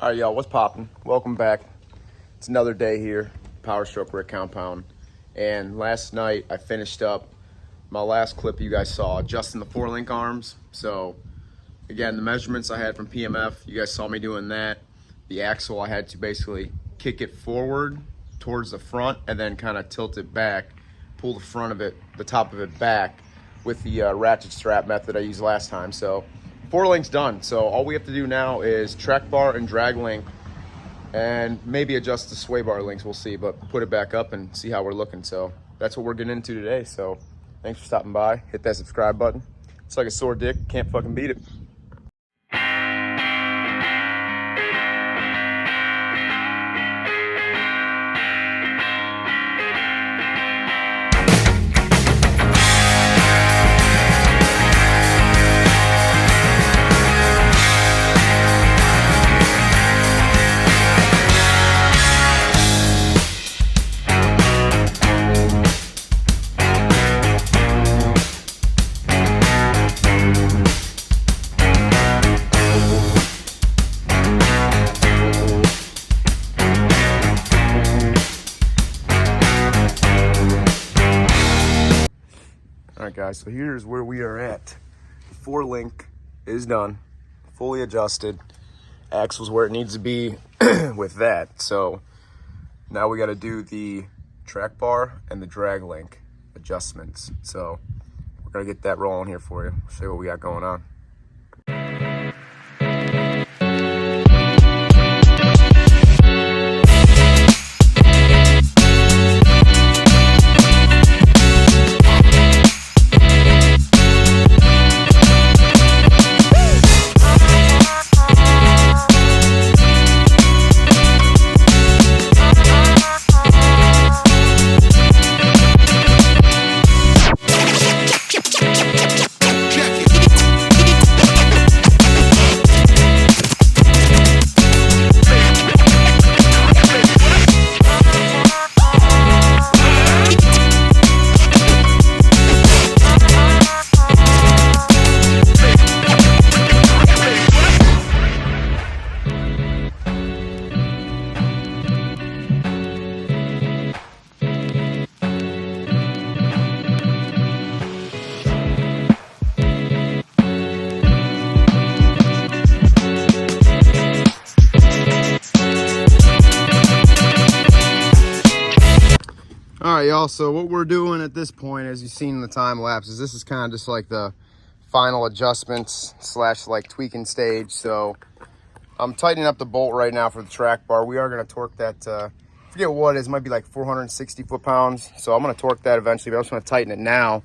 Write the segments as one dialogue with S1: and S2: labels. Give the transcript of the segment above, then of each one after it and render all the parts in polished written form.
S1: All right, y'all, what's poppin'? Welcome back. It's another day here, Powerstrokerick compound. And last night I finished up my last clip you guys saw, adjusting the 4-link arms. So again, the measurements I had from PMF, you guys saw me doing that. The axle, I had to basically kick it forward towards the front and then kind of tilt it back, pull the front of it, the top of it back with the ratchet strap method I used last time. So 4-link's done. So all we have to do now is track bar and drag link and maybe adjust the sway bar links, we'll see, but put it back up and see how we're looking. So that's what we're getting into today. So thanks for stopping by. Hit that subscribe button. It's like a sore dick, can't fucking beat it. All right, guys, so here's where we are at. The 4-link is done, fully adjusted. Axle's where it needs to be with that. So now we got to do the track bar and the drag link adjustments. So we're going to get that rolling here for you. Show you what we got going on. All right, y'all, so what we're doing at this point, as you've seen in the time lapse, is this is kind of just like the final adjustments / like tweaking stage. So I'm tightening up the bolt right now for the track bar. We are going to torque that, forget what it is, it might be like 460 foot-pounds. So I'm going to torque that eventually, but I'm just going to tighten it now.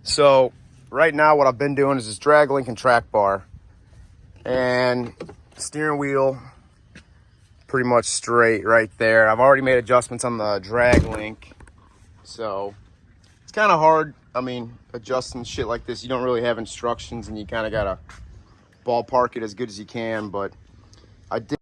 S1: So right now what I've been doing is this drag link and track bar. And steering wheel, pretty much straight right there. I've already made adjustments on the drag link. So it's kind of hard. I mean, adjusting shit like this, you don't really have instructions and you kind of got to ballpark it as good as you can, but I did.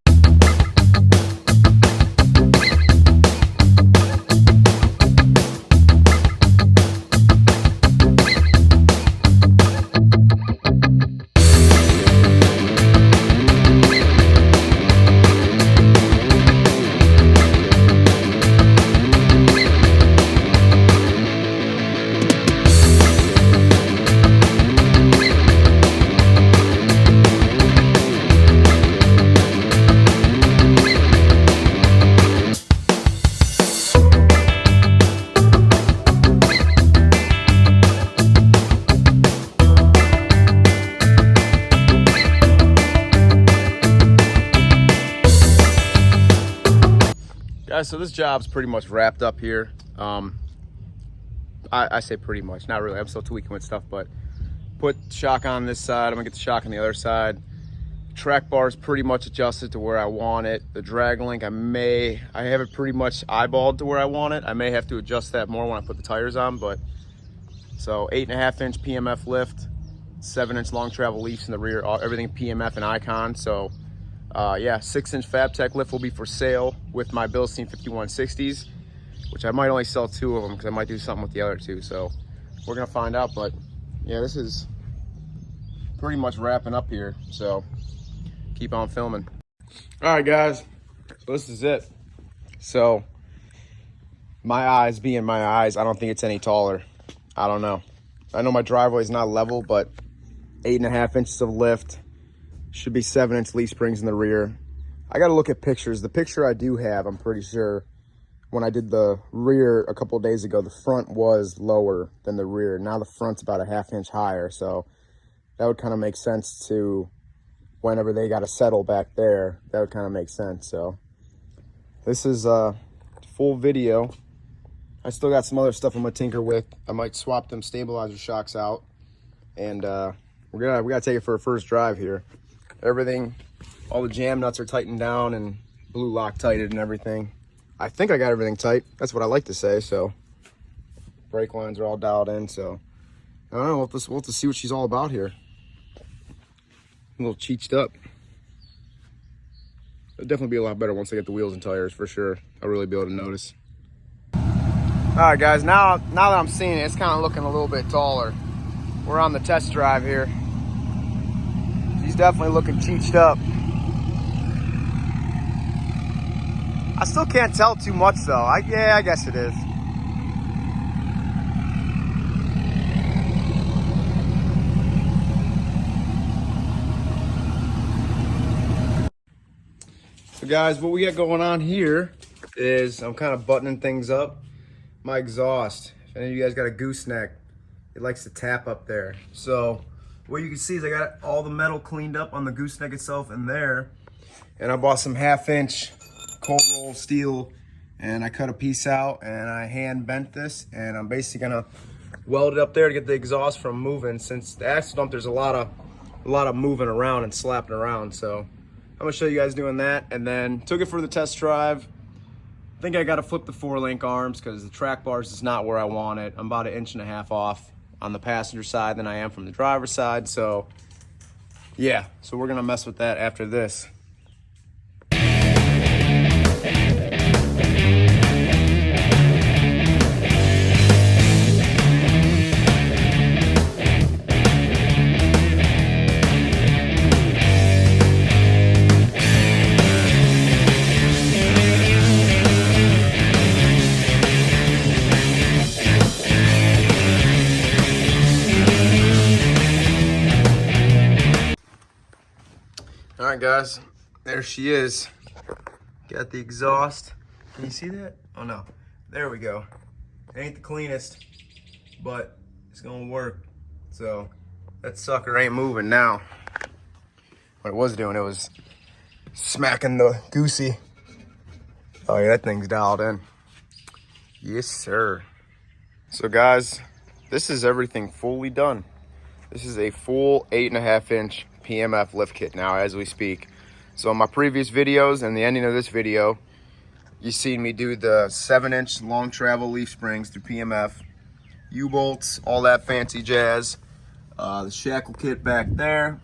S1: Guys, so this job's pretty much wrapped up here. I say pretty much, not really. I'm still tweaking with stuff, but put shock on this side. I'm gonna get the shock on the other side. Track bar is pretty much adjusted to where I want it. The drag link, I have it pretty much eyeballed to where I want it. I may have to adjust that more when I put the tires on, but so 8.5-inch PMF lift, 7-inch long travel leafs in the rear, everything PMF and Icon. So yeah, 6-inch FabTech lift will be for sale with my Bilstein 5160s, which I might only sell 2 of them because I might do something with the other 2. So we're gonna find out. But yeah, this is pretty much wrapping up here. So keep on filming. All right, guys, so this is it. So my eyes being my eyes, I don't think it's any taller. I don't know. I know my driveway is not level, but 8.5 inches of lift. Should be 7-inch leaf springs in the rear. I got to look at pictures. The picture I do have, I'm pretty sure, when I did the rear a couple of days ago, the front was lower than the rear. Now the front's about a 1/2 inch higher, so that would kind of make sense to whenever they got to settle back there. That would kind of make sense. So this is a full video. I still got some other stuff I'm gonna tinker with. I might swap them stabilizer shocks out, and we gotta take it for a first drive here. Everything, all the jam nuts are tightened down and blue Loctited and everything. I think I got everything tight. That's what I like to say. So brake lines are all dialed in. So I don't know. We'll have to see what she's all about here. A little cheeched up. It'll definitely be a lot better once I get the wheels and tires, for sure. I'll really be able to notice. All right, guys, now that I'm seeing it, it's kind of looking a little bit taller. We're on the test drive here. She's definitely looking cheeched up. I still can't tell too much though. Yeah, I guess it is. So guys, what we got going on here is I'm kind of buttoning things up. My exhaust, if any of you guys got a gooseneck, it likes to tap up there. So what you can see is I got all the metal cleaned up on the gooseneck itself in there, and I bought some 1/2 inch cold roll steel, and I cut a piece out and I hand bent this, and I'm basically gonna weld it up there to get the exhaust from moving. Since the axle dump, there's a lot of moving around and slapping around. So I'm gonna show you guys doing that, and then took it for the test drive. I think I got to flip the 4-link arms because the track bars is not where I want it. I'm about 1.5 inches off on the passenger side than I am from the driver's side. So yeah, so we're gonna mess with that after this. All right, guys, there she is. Got the exhaust. Can you see that? Oh no, there we go. It ain't the cleanest, but it's gonna work. So that sucker ain't moving now. What it was doing, it was smacking the goosey. Oh yeah, that thing's dialed in. Yes, sir. So guys, this is everything fully done. This is a full 8.5 inch PMF lift kit now as we speak. So in my previous videos and the ending of this video, you seen me do the 7-inch long travel leaf springs through PMF, U-bolts, all that fancy jazz. The shackle kit back there.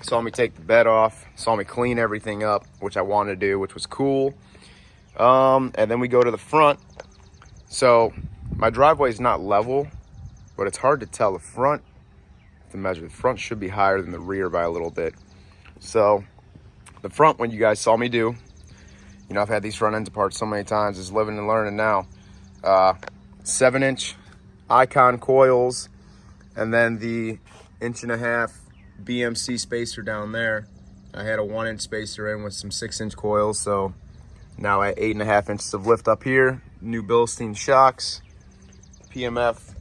S1: Saw me take the bed off, saw me clean everything up, which I wanted to do, which was cool. And then we go to the front. So my driveway is not level, but it's hard to tell. The front, to measure, the front should be higher than the rear by a little bit. So the front one you guys saw me do, you know, I've had these front ends apart so many times, is living and learning now. 7-inch Icon coils, and then the 1.5 inch BMC spacer down there. I had a 1-inch spacer in with some 6-inch coils, so now at 8.5 inches of lift up here. New Bilstein shocks, PMF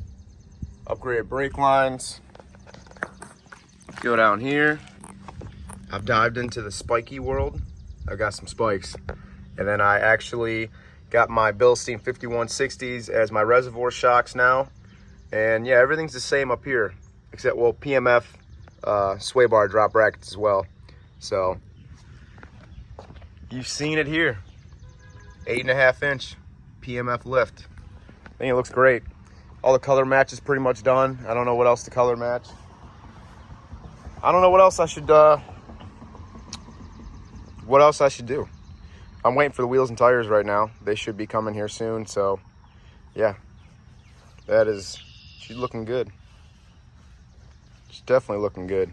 S1: upgraded brake lines. Go down here. I've dived into the spiky world. I've got some spikes. And then I actually got my Bilstein 5160s as my reservoir shocks now. And yeah, everything's the same up here, except, well, PMF sway bar drop brackets as well. So you've seen it here. 8.5 inch PMF lift. I think it looks great. All the color match is pretty much done. I don't know what else to color match. I don't know what else I should do. I'm waiting for the wheels and tires right now. They should be coming here soon. So yeah, she's looking good. She's definitely looking good.